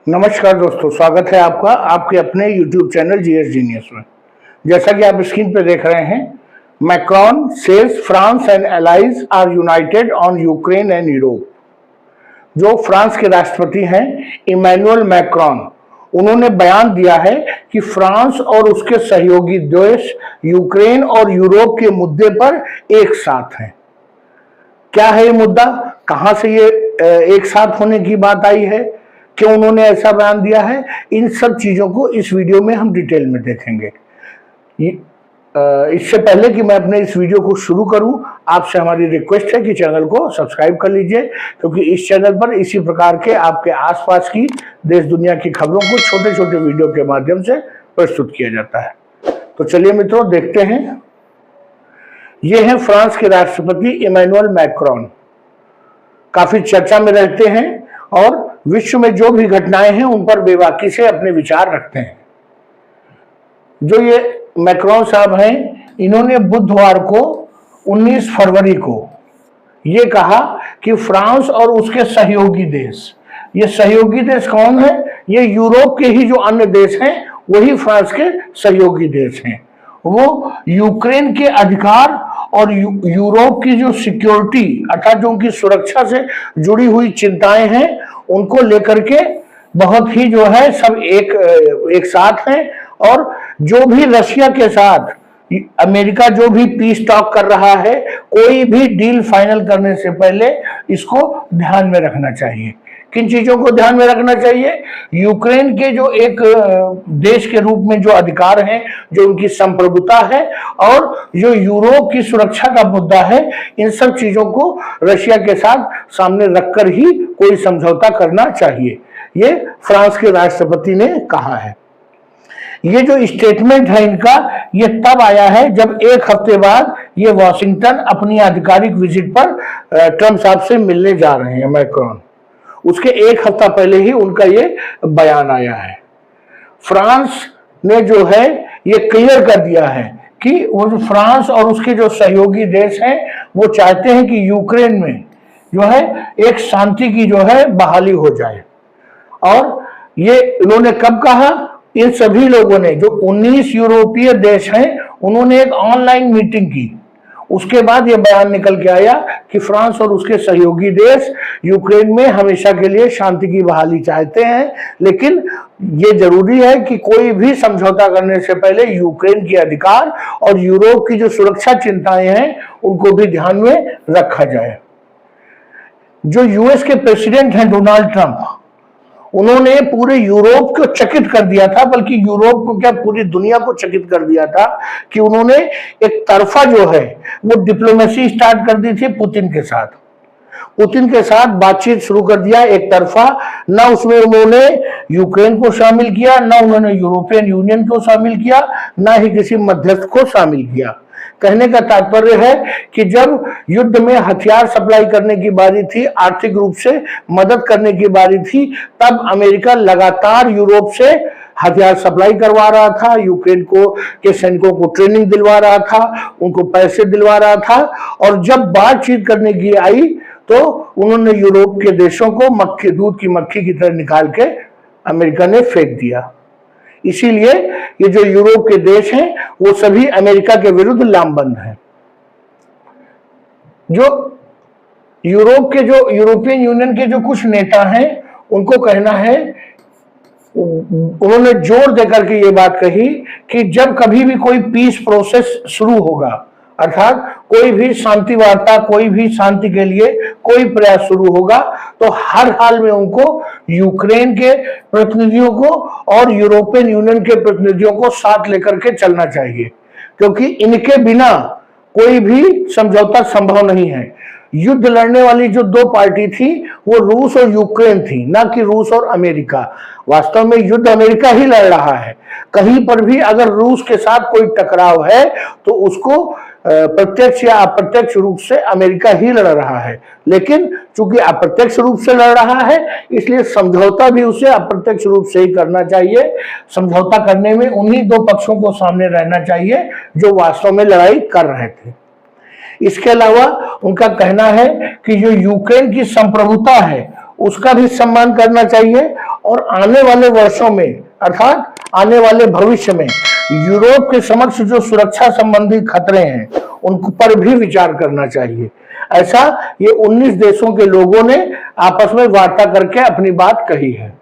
नमस्कार दोस्तों, स्वागत है आपका आपके अपने YouTube चैनल जीएस जीनियस में। जैसा कि आप स्क्रीन पर देख रहे हैं, Macron says France and allies are united on Ukraine and Europe. जो फ्रांस के राष्ट्रपति हैं इमैनुअल मैक्रॉन, उन्होंने बयान दिया है कि फ्रांस और उसके सहयोगी देश यूक्रेन और यूरोप के मुद्दे पर एक साथ हैं। क्या है ये मुद्दा, कहां से ये एक साथ होने की बात आई है, क्यों उन्होंने ऐसा बयान दिया है, इन सब चीजों को इस वीडियो में हम डिटेल में देखेंगे। इससे पहले कि मैं अपने इस वीडियो को शुरू करूं, आपसे हमारी रिक्वेस्ट है कि चैनल को सब्सक्राइब कर लीजिए, क्योंकि इस चैनल पर इसी प्रकार के आपके आसपास की देश दुनिया की खबरों को छोटे छोटे वीडियो के माध्यम से प्रस्तुत किया जाता है। तो चलिए मित्रों, देखते हैं। ये हैं फ्रांस के राष्ट्रपति इमैनुअल मैक्रॉन। काफी चर्चा में रहते हैं और विश्व में जो भी घटनाएं हैं उन पर बेबाकी से अपने विचार रखते हैं। जो ये मैक्रॉन साहब हैं, इन्होंने बुधवार को 19 फरवरी को ये कहा कि फ्रांस और उसके सहयोगी देश, ये सहयोगी देश कौन है? ये यूरोप के ही जो अन्य देश हैं वही फ्रांस के सहयोगी देश हैं। वो यूक्रेन के अधिकार और यूरोप की जो सिक्योरिटी अर्थात जो उनकी सुरक्षा से जुड़ी हुई चिंताएं हैं उनको लेकर के बहुत ही जो है सब एक साथ हैं। और जो भी रशिया के साथ अमेरिका जो भी पीस टॉक कर रहा है, कोई भी डील फाइनल करने से पहले इसको ध्यान में रखना चाहिए। किन चीजों को ध्यान में रखना चाहिए? यूक्रेन के जो एक देश के रूप में जो अधिकार हैं, जो उनकी संप्रभुता है और जो यूरोप की सुरक्षा का मुद्दा है, इन सब चीजों को रशिया के साथ सामने रखकर ही कोई समझौता करना चाहिए, ये फ्रांस के राष्ट्रपति ने कहा है। ये जो स्टेटमेंट है इनका, ये तब आया है जब एक हफ्ते बाद ये वॉशिंगटन अपनी आधिकारिक विजिट पर ट्रंप साहब से मिलने जा रहे हैं मैक्रॉन। उसके एक हफ्ता पहले ही उनका ये बयान आया है। फ्रांस ने जो है ये क्लियर कर दिया है कि वो जो फ्रांस और उसके जो सहयोगी देश हैं वो चाहते हैं कि यूक्रेन में जो है एक शांति की जो है बहाली हो जाए। और ये इन्होंने कब कहा? इन सभी लोगों ने, जो 19 यूरोपीय देश हैं, उन्होंने एक ऑनलाइन मीटिंग की। उसके बाद ये बयान निकल के आया कि फ्रांस और उसके सहयोगी देश यूक्रेन में हमेशा के लिए शांति की बहाली चाहते हैं, लेकिन ये जरूरी है कि कोई भी समझौता करने से पहले यूक्रेन के अधिकार और यूरोप की जो सुरक्षा चिंताएं हैं उनको भी ध्यान में रखा जाए। जो यूएस के प्रेसिडेंट हैं डोनाल्ड ट्रंप, उन्होंने पूरे यूरोप को चकित कर दिया था, बल्कि यूरोप को क्या पूरी दुनिया को चकित कर दिया था कि उन्होंने एक तरफा जो है वो डिप्लोमेसी स्टार्ट कर दी थी पुतिन के साथ बातचीत शुरू कर दिया एक तरफा। ना उसमें उन्होंने यूक्रेन को शामिल किया, ना उन्होंने यूरोपियन यूनियन को शामिल किया, ना ही किसी मध्यस्थ को शामिल किया। कहने का तात्पर्य है कि जब युद्ध में हथियार सप्लाई करने की बारी थी, आर्थिक रूप से मदद करने की बारी थी, तब अमेरिका लगातार यूरोप से हथियार सप्लाई करवा रहा था, यूक्रेन के सैनिकों को ट्रेनिंग दिलवा रहा था, उनको पैसे दिलवा रहा था। और जब बातचीत करने की आई तो उन्होंने यूरोप के देशों को दूध की मक्खी की तरह निकाल के अमेरिका ने फेंक दिया। इसीलिए ये जो यूरोप के देश हैं वो सभी अमेरिका के विरुद्ध लामबंद हैं। जो यूरोप के जो यूरोपियन यूनियन के जो कुछ नेता हैं उनको कहना है, उन्होंने जोर देकर के ये बात कही कि जब कभी भी कोई पीस प्रोसेस शुरू होगा, अर्थात कोई भी शांति वार्ता, कोई भी शांति के लिए कोई प्रयास शुरू होगा, तो हर हाल में उनको यूक्रेन के प्रतिनिधियों को और यूरोपियन यूनियन के प्रतिनिधियों को साथ लेकर के चलना चाहिए, क्योंकि इनके बिना कोई भी समझौता संभव नहीं है। युद्ध लड़ने वाली जो दो पार्टी थी वो रूस और यूक्रेन थी, ना कि रूस और अमेरिका। वास्तव में युद्ध अमेरिका ही लड़ रहा है। कहीं पर भी अगर रूस के साथ कोई टकराव है तो उसको प्रत्यक्ष या अप्रत्यक्ष रूप से अमेरिका ही लड़ रहा है, लेकिन चूंकि अप्रत्यक्ष रूप से लड़ रहा है इसलिए समझौता भी उसे अप्रत्यक्ष रूप से ही करना चाहिए। समझौता करने में उन्हीं दो पक्षों को सामने रहना चाहिए जो वास्तव में लड़ाई कर रहे थे। इसके अलावा उनका कहना है कि जो यूक्रेन की संप्रभुता है उसका भी सम्मान करना चाहिए और आने वाले वर्षों में अर्थात आने वाले भविष्य में यूरोप के समक्ष जो सुरक्षा संबंधी खतरे हैं उन पर भी विचार करना चाहिए। ऐसा ये 19 देशों के लोगों ने आपस में वार्ता करके अपनी बात कही है।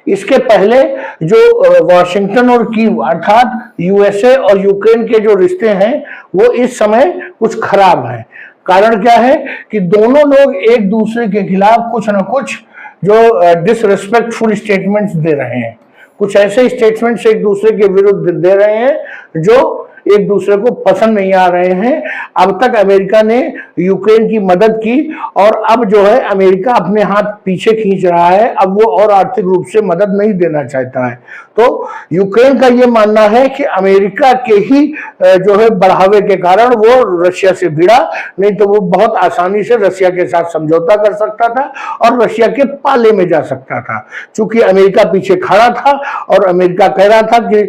इसके पहले जो वॉशिंगटन और कीव अर्थात यूएसए और यूक्रेन के जो रिश्ते हैं वो इस समय कुछ खराब हैं। कारण क्या है कि दोनों लोग एक दूसरे के खिलाफ कुछ न कुछ जो डिसरिस्पेक्टफुल स्टेटमेंट्स दे रहे हैं, कुछ ऐसे स्टेटमेंट्स एक दूसरे के विरुद्ध दे रहे हैं जो एक दूसरे को पसंद नहीं आ रहे हैं। अब तक अमेरिका ने यूक्रेन की मदद की और अब जो है अमेरिका अपने हाथ पीछे खींच रहा है, अब वो और आर्थिक रूप से मदद नहीं देना चाहता है। तो यूक्रेन का ये मानना है कि अमेरिका के ही जो है बढ़ावे के कारण वो रशिया से भिड़ा, नहीं तो वो बहुत आसानी से रशिया के साथ समझौता कर सकता था और रशिया के पाले में जा सकता था। चूंकि अमेरिका पीछे खड़ा था और अमेरिका कह रहा था कि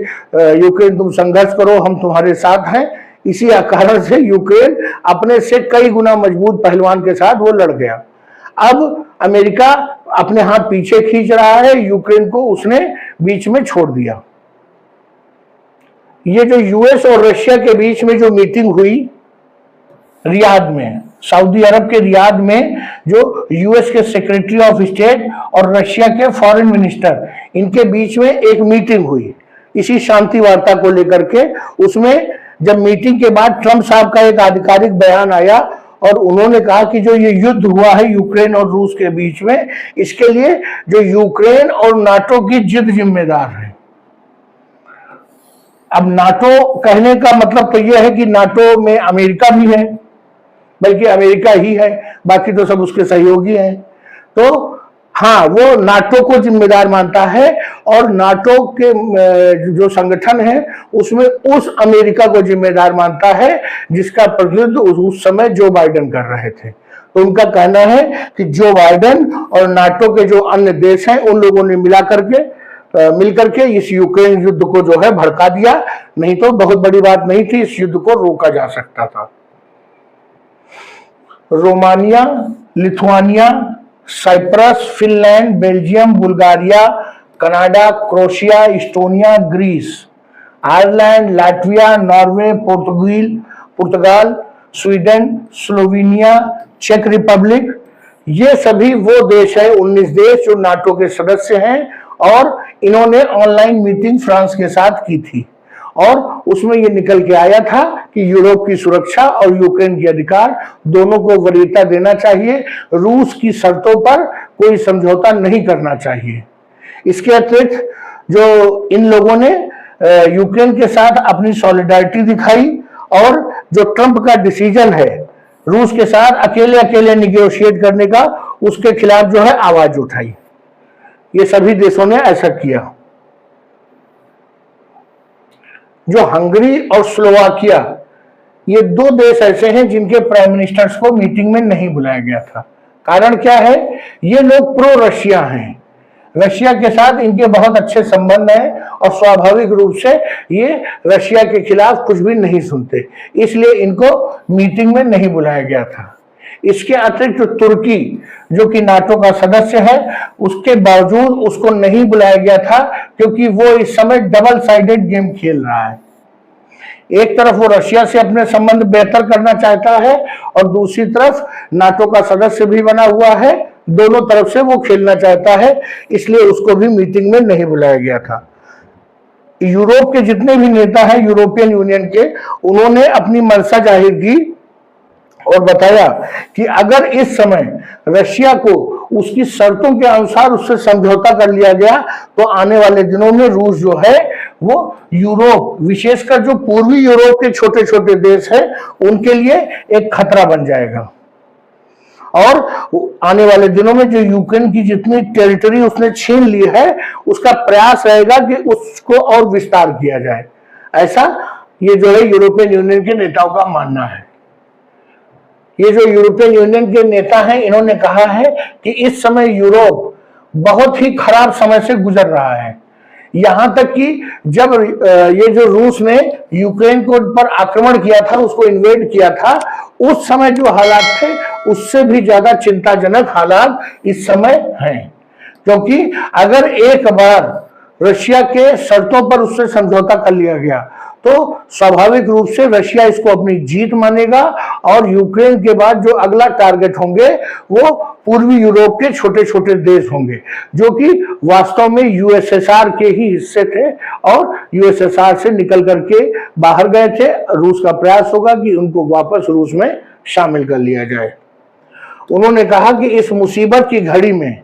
यूक्रेन तुम संघर्ष करो, हम तुम्हारे साथ हैं, इसी कारण से यूक्रेन अपने से कई गुना मजबूत पहलवान के साथ वो लड़ गया। अब अमेरिका अपने हाथ पीछे खींच रहा है, यूक्रेन को उसने बीच में छोड़ दिया। ये जो यूएस और रशिया के बीच में जो मीटिंग हुई रियाद में, सऊदी अरब के रियाद में, जो यूएस के सेक्रेटरी ऑफ स्टेट और रशिया के फॉरेन मिनिस्टर इनके बीच में एक मीटिंग हुई इसी शांति वार्ता को लेकर के। उसमें जब मीटिंग के बाद ट्रंप साहब का एक आधिकारिक बयान आया और उन्होंने कहा कि जो ये युद्ध हुआ है यूक्रेन और रूस के बीच में, इसके लिए जो यूक्रेन और नाटो की जिद जिम्मेदार है। अब नाटो कहने का मतलब तो यह है कि नाटो में अमेरिका भी है, बल्कि अमेरिका ही है, बाकी तो सब उसके सहयोगी हैं। तो हाँ, वो नाटो को जिम्मेदार मानता है और नाटो के जो संगठन है उसमें उस अमेरिका को जिम्मेदार मानता है जिसका प्रतिनिधित्व उस समय जो बाइडेन कर रहे थे। तो उनका कहना है कि जो बाइडेन और नाटो के जो अन्य देश हैं उन लोगों ने मिलकर के इस यूक्रेन युद्ध को जो है भड़का दिया, नहीं तो बहुत बड़ी बात नहीं थी, इस युद्ध को रोका जा सकता था। Romania, Lithuania, Cyprus, Finland, Belgium, Bulgaria, Canada, Croatia, Estonia, Greece, Ireland, Latvia, Norway, पुर्तगाल, स्वीडन, स्लोवेनिया, चेक रिपब्लिक, ये सभी वो देश है 19 देश जो नाटो के सदस्य हैं और इन्होंने ऑनलाइन मीटिंग फ्रांस के साथ की थी और उसमें ये निकल के आया था कि यूरोप की सुरक्षा और यूक्रेन के अधिकार दोनों को वरीयता देना चाहिए, रूस की शर्तों पर कोई समझौता नहीं करना चाहिए। इसके अतिरिक्त जो इन लोगों ने यूक्रेन के साथ अपनी सॉलिडारिटी दिखाई और जो ट्रंप का डिसीजन है रूस के साथ अकेले अकेले निगोशिएट करने का, उसके खिलाफ जो है आवाज उठाई। ये सभी देशों ने ऐसा किया। जो हंगरी और स्लोवाकिया, ये दो देश ऐसे हैं जिनके प्राइम मिनिस्टर्स को मीटिंग में नहीं बुलाया गया था। कारण क्या है? ये लोग प्रो रशिया हैं, रशिया के साथ इनके बहुत अच्छे संबंध हैं और स्वाभाविक रूप से ये रशिया के खिलाफ कुछ भी नहीं सुनते, इसलिए इनको मीटिंग में नहीं बुलाया गया था। इसके अतिरिक्त तुर्की जो कि नाटो का सदस्य है, उसके बावजूद उसको नहीं बुलाया गया था क्योंकि वो इस समय डबल साइडेड गेम खेल रहा है। एक तरफ वो रशिया से अपने संबंध बेहतर करना चाहता है और दूसरी तरफ नाटो का सदस्य भी बना हुआ है, दोनों तरफ से वो खेलना चाहता है, इसलिए उसको भी मीटिंग में नहीं बुलाया गया था। यूरोप के जितने भी नेता हैं यूरोपियन यूनियन के, उन्होंने अपनी मंशा जाहिर की और बताया कि अगर इस समय रशिया को उसकी शर्तों के अनुसार उससे समझौता कर लिया गया तो आने वाले दिनों में रूस जो है वो यूरोप, विशेषकर जो पूर्वी यूरोप के छोटे छोटे देश हैं, उनके लिए एक खतरा बन जाएगा। और आने वाले दिनों में जो यूक्रेन की जितनी टेरिटरी उसने छीन ली है, उसका प्रयास रहेगा कि उसको और विस्तार किया जाए। ऐसा ये जो है यूरोपियन यूनियन के नेताओं का मानना है। ये जो यूरोपियन यूनियन के नेता हैं, इन्होंने कहा है कि इस समय यूरोप बहुत ही खराब समय से गुजर रहा है। यहां तक कि जब ये जो रूस ने यूक्रेन को पर आक्रमण किया था, उसको इन्वेड किया था, उस समय जो हालात थे उससे भी ज्यादा चिंताजनक हालात इस समय हैं, क्योंकि अगर एक बार रशिया के शर्तों पर उससे समझौता कर लिया गया तो स्वाभाविक रूप से रशिया इसको अपनी जीत मानेगा और यूक्रेन के बाद जो अगला टारगेट होंगे वो पूर्वी यूरोप के छोटे छोटे देश होंगे, जो कि वास्तव में यूएसएसआर के ही हिस्से थे और यूएसएसआर से निकल करके बाहर गए थे। रूस का प्रयास होगा कि उनको वापस रूस में शामिल कर लिया जाए। उन्होंने कहा कि इस मुसीबत की घड़ी में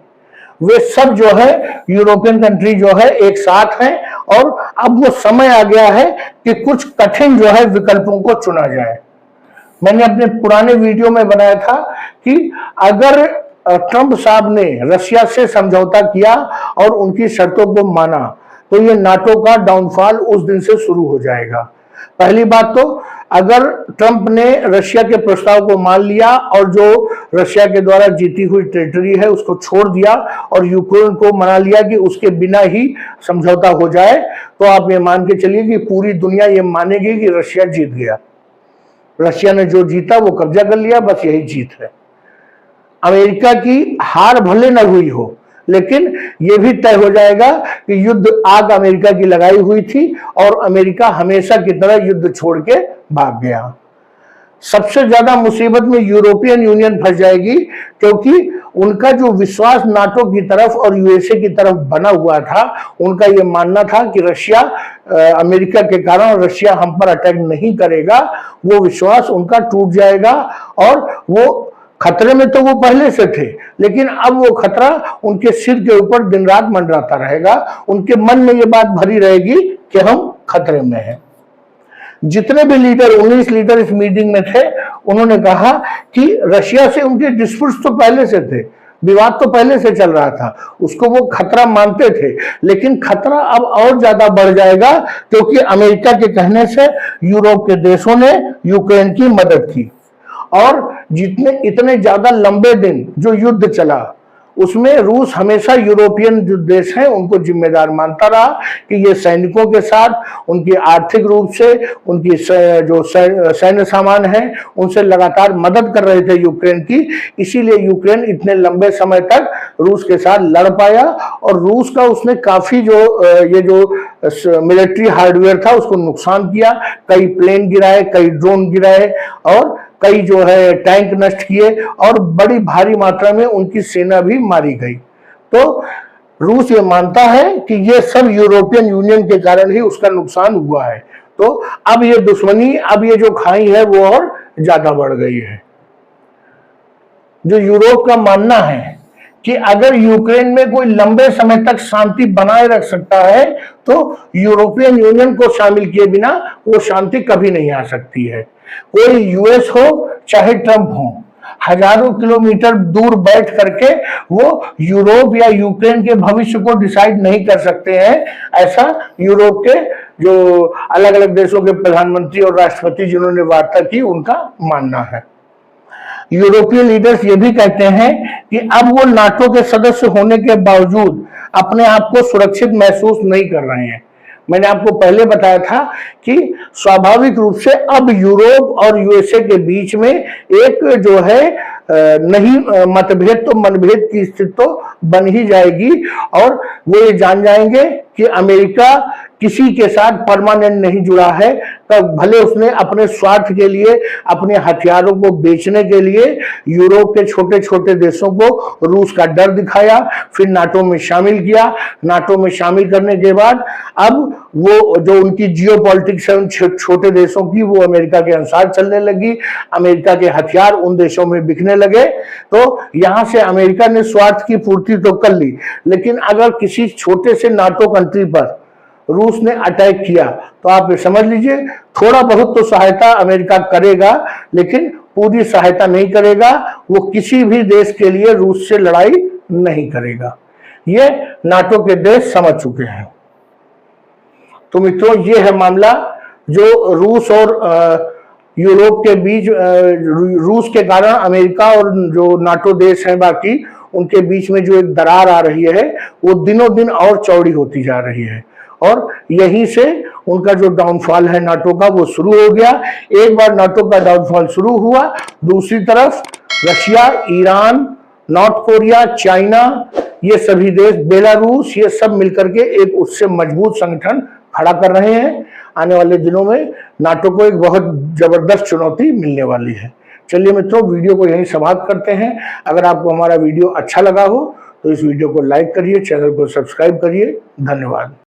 वे सब जो है यूरोपियन कंट्री जो है एक साथ हैं और अब वो समय आ गया है कि कुछ कठिन जो है विकल्पों को चुना जाए। मैंने अपने पुराने वीडियो में बनाया था कि अगर ट्रंप साहब ने रशिया से समझौता किया और उनकी शर्तों को माना तो ये नाटो का डाउनफॉल उस दिन से शुरू हो जाएगा। पहली बात तो अगर ट्रंप ने रशिया के प्रस्ताव को मान लिया और जो रशिया के द्वारा जीती हुई टेरिटरी है उसको छोड़ दिया और यूक्रेन को मना लिया कि उसके बिना ही समझौता हो जाए, तो आप ये मान के चलिए कि पूरी दुनिया ये मानेगी कि रशिया जीत गया। रशिया ने जो जीता वो कब्जा कर लिया, बस यही जीत है। अमेरिका की हार भले न हुई हो लेकिन यह भी तय हो जाएगा कि युद्ध आग अमेरिका की लगाई हुई थी और अमेरिका हमेशा की तरह युद्ध छोड़ के भाग गया। सबसे ज्यादा मुसीबत में यूरोपियन यूनियन फंस जाएगी क्योंकि उनका जो विश्वास नाटो की तरफ और यूएसए की तरफ बना हुआ था, उनका यह मानना था कि रशिया अमेरिका के कारण रशिया हम पर अटैक नहीं करेगा, वो विश्वास उनका टूट जाएगा और वो खतरे में तो वो पहले से थे लेकिन अब वो खतरा उनके सिर के ऊपर दिन रात मंडराता रहेगा। उनके मन में ये बात भरी रहेगी कि हम खतरे में हैं। जितने भी लीडर 19 लीडर इस मीटिंग में थे उन्होंने कहा कि रशिया से उनके डिस्प्यूट्स तो पहले से थे, विवाद तो पहले से चल रहा था, उसको वो खतरा मानते थे, लेकिन खतरा अब और ज्यादा बढ़ जाएगा क्योंकि अमेरिका के कहने से यूरोप के देशों ने यूक्रेन की मदद की और जितने इतने ज्यादा लंबे दिन जो युद्ध चला उसमें रूस हमेशा यूरोपियन जो देश हैं उनको जिम्मेदार मानता रहा कि ये सैनिकों के साथ उनकी आर्थिक रूप से उनकी जो सैन्य सामान है उनसे लगातार मदद कर रहे थे यूक्रेन की। इसीलिए यूक्रेन इतने लंबे समय तक रूस के साथ लड़ पाया और रूस का उसने काफी जो ये जो मिलिट्री हार्डवेयर था उसको नुकसान किया। कई प्लेन गिराए, कई ड्रोन गिराए और कई जो है टैंक नष्ट किए और बड़ी भारी मात्रा में उनकी सेना भी मारी गई। तो रूस ये मानता है कि ये सब यूरोपियन यूनियन के कारण ही उसका नुकसान हुआ है। तो अब ये दुश्मनी, अब ये जो खाई है वो और ज्यादा बढ़ गई है। जो यूरोप का मानना है कि अगर यूक्रेन में कोई लंबे समय तक शांति बनाए रख सकता है तो यूरोपियन यूनियन को शामिल किए बिना वो शांति कभी नहीं आ सकती है। कोई यूएस हो चाहे ट्रंप हो, हजारों किलोमीटर दूर बैठ करके वो यूरोप या यूक्रेन के भविष्य को डिसाइड नहीं कर सकते हैं, ऐसा यूरोप के जो अलग अलग देशों के प्रधानमंत्री और राष्ट्रपति जिन्होंने वार्ता की उनका मानना है। यूरोपीय लीडर्स ये भी कहते हैं कि अब वो नाटो के सदस्य होने के बावजूद अपने आप को सुरक्षित महसूस नहीं कर रहे हैं। मैंने आपको पहले बताया था कि स्वाभाविक रूप से अब यूरोप और यूएसए के बीच में एक जो है नहीं मतभेद तो मनभेद की स्थिति तो बन ही जाएगी और वो ये जान जाएंगे कि अमेरिका किसी के साथ परमानेंट नहीं जुड़ा है। तब भले उसने अपने स्वार्थ के लिए, अपने हथियारों को बेचने के लिए यूरोप के छोटे छोटे देशों को रूस का डर दिखाया, फिर नाटो में शामिल किया। नाटो में शामिल करने के बाद अब वो जो उनकी जियोपॉलिटिक्स है उन छोटे देशों की वो अमेरिका के अनुसार चलने लगी। अमेरिका के हथियार उन देशों में बिकने लगे। तो यहां से अमेरिका ने स्वार्थ की पूर्ति तो कर ली, लेकिन अगर किसी छोटे से नाटो कंट्री पर रूस ने अटैक किया तो आप ये समझ लीजिए थोड़ा बहुत तो सहायता अमेरिका करेगा, लेकिन पूरी सहायता नहीं करेगा। वो किसी भी देश के लिए रूस से लड़ाई नहीं करेगा। ये नाटो के देश समझ चुके हैं। तो मित्रों, ये है मामला जो रूस और यूरोप के बीच, रूस के कारण अमेरिका और जो नाटो देश हैं बाकी उनके बीच में जो एक दरार आ रही है वो दिनों दिन और चौड़ी होती जा रही है और यहीं से उनका जो डाउनफॉल है नाटो का वो शुरू हो गया। एक बार नाटो का डाउनफॉल शुरू हुआ, दूसरी तरफ Russia, Iran, north Korea, China, ये सभी देश, बेलारूस, ये सब मिलकर के एक उससे मजबूत संगठन खड़ा कर रहे हैं। आने वाले दिनों में नाटो को एक बहुत जबरदस्त चुनौती मिलने वाली है। चलिए मित्रों, वीडियो को यहीं समाप्त करते हैं। अगर आपको हमारा वीडियो अच्छा लगा हो तो इस वीडियो को लाइक करिए, चैनल को सब्सक्राइब करिए। धन्यवाद।